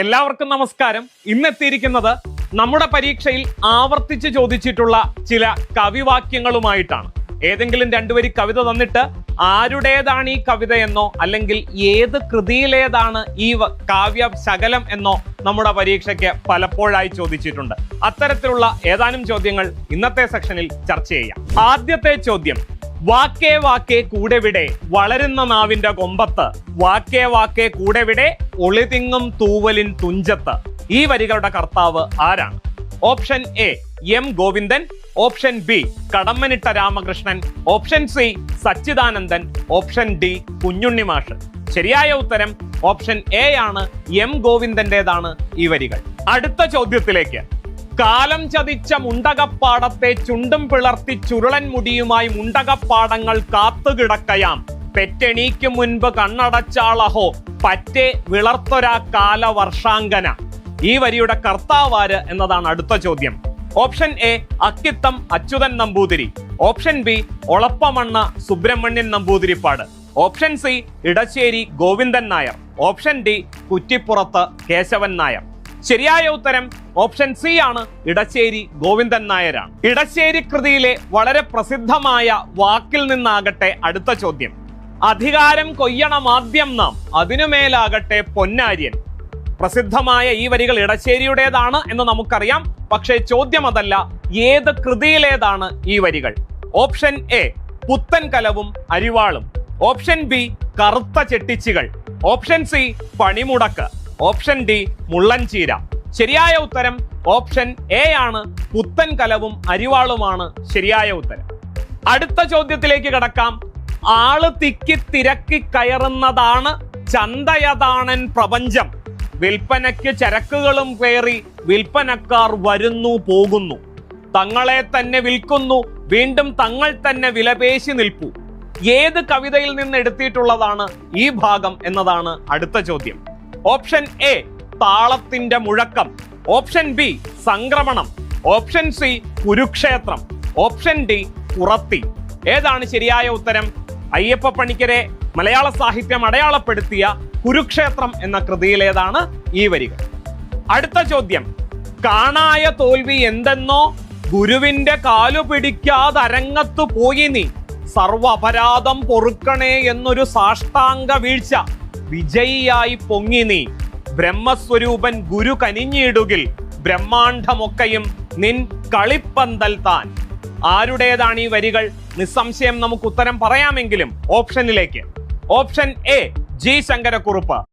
എല്ലാവർക്കും നമസ്കാരം. ഇന്നെത്തിയിരിക്കുന്നത് നമ്മുടെ പരീക്ഷയിൽ ആവർത്തിച്ച് ചോദിച്ചിട്ടുള്ള ചില കവിവാക്യങ്ങളുമായിട്ടാണ്. ഏതെങ്കിലും രണ്ടുവരി കവിത തന്നിട്ട് ആരുടേതാണ് ഈ കവിതയെന്നോ അല്ലെങ്കിൽ ഏത് കൃതിയിലേതാണ് ഈ കാവ്യ ശകലം എന്നോ നമ്മുടെ പരീക്ഷയ്ക്ക് പലപ്പോഴായി ചോദിച്ചിട്ടുണ്ട്. അത്തരത്തിലുള്ള ഏതാനും ചോദ്യങ്ങൾ ഇന്നത്തെ സെക്ഷനിൽ ചർച്ച ചെയ്യാം. ആദ്യത്തെ ചോദ്യം, വാക്കേ വാക്കേ കൂടെവിടെ വളരുന്ന നാവിന്റെ കൊമ്പത്ത്, വാക്കേ വാക്കേ കൂടെവിടെ ഒളിതിങ്ങും തൂവലിൻ തുഞ്ചത്ത്. ഈ വരികളുടെ കർത്താവ് ആരാണ്? Option A M Govindan, option B Kadammanitta Ramakrishnan, option C Sachidanandan, option D Kunjunni മാഷ്. ശരിയായ ഉത്തരം ഓപ്ഷൻ എ ആണ്. എം ഗോവിന്ദന്റേതാണ് ഈ വരികൾ. അടുത്ത ചോദ്യത്തിലേക്ക്. കാലം ചതിച്ച മുണ്ടകപ്പാടത്തെ ചുണ്ടും പിളർത്തി ചുരുളൻ മുടിയുമായി മുണ്ടകപ്പാടങ്ങൾ കാത്തുകിടക്കയാം, പെറ്റെണീക്ക് മുൻപ് കണ്ണടച്ചാളഹോ പറ്റേ വിളർത്തൊരാ കാലവർഷാങ്കന. ഈ വരിയുടെ കർത്താവാര് എന്നതാണ് അടുത്ത ചോദ്യം. Option A Akkitham Achuthan Namboothiri, option B Olappamanna Subramanian Namboothiripad, option C Edasseri Govindan Nair, option D Kuttipurath Kesavan Nair. ശരിയായ ഉത്തരം ഓപ്ഷൻ സി ആണ്. ഇടശ്ശേരി ഗോവിന്ദൻ നായരാണ്. ഇടശ്ശേരി കൃതിയിലെ വളരെ പ്രസിദ്ധമായ വാക്കിൽ നിന്നാകട്ടെ അടുത്ത ചോദ്യം. അധികാരം കൊയ്യണമാദ്യം നാം അതിനുമേലാകട്ടെ പൊന്നാര്യൻ. പ്രസിദ്ധമായ ഈ വരികൾ ഇടശ്ശേരിയുടേതാണ് എന്ന് നമുക്കറിയാം. പക്ഷേ ചോദ്യം അതല്ല, ഏത് കൃതിയിലേതാണ് ഈ വരികൾ? ഓപ്ഷൻ എ പുത്തൻ കലവും അരിവാളും, ഓപ്ഷൻ ബി കറുത്ത ചെട്ടിച്ചികൾ, ഓപ്ഷൻ സി പണിമുടക്ക്, ഓപ്ഷൻ ഡി മുള്ളൻചീര. ശരിയായ ഉത്തരം ഓപ്ഷൻ എ ആണ്. പുത്തൻ കലവും അരിവാളുമാണ് ശരിയായ ഉത്തരം. അടുത്ത ചോദ്യത്തിലേക്ക് കടക്കാം. ആള് തിക്കി തിരക്കി കയറുന്നതാണ് ചന്തയതാണൻ പ്രപഞ്ചം, വിൽപ്പനയ്ക്ക് ചരക്കുകളും കയറി വിൽപ്പനക്കാർ വരുന്നു പോകുന്നു, തങ്ങളെ തന്നെ വിൽക്കുന്നു വീണ്ടും തങ്ങൾ തന്നെ വിലപേശി നിൽപ്പു. ഏത് കവിതയിൽ നിന്ന് എടുത്തിട്ടുള്ളതാണ് ഈ ഭാഗം എന്നതാണ് അടുത്ത ചോദ്യം. ഓപ്ഷൻ എ താളത്തിന്റെ മുഴക്കം, option B Samkramanam, option C Kurukshetram, option D പുറത്തി. ഏതാണ് ശരിയായ ഉത്തരം? അയ്യപ്പ പണിക്കരെ മലയാള സാഹിത്യം അടയാളപ്പെടുത്തിയ കുരുക്ഷേത്രം എന്ന കൃതിയിലേതാണ് ഈ വരികൾ. അടുത്ത ചോദ്യം. കാണായ തോൽവി എന്തെന്നോ ഗുരുവിന്റെ കാലു പിടിക്കാതരങ്ങത്തു പോയി നീ, സർവ അപരാധം പൊറുക്കണേ എന്നൊരു സാഷ്ടാംഗ വീഴ്ച, വിജയിയായി പൊങ്ങി നീ, ബ്രഹ്മസ്വരൂപൻ ഗുരു കനിഞ്ഞിടുകിൽ ബ്രഹ്മാണ്ഡമൊക്കെയും നിൻ കളിപ്പന്തൽ താൻ. ആരുടേതാണ് ഈ വരികൾ? നിസ്സംശയം നമുക്ക് ഉത്തരം പറയാമെങ്കിലും ഓപ്ഷനിലേക്ക്. Option A G Sankara Kurup,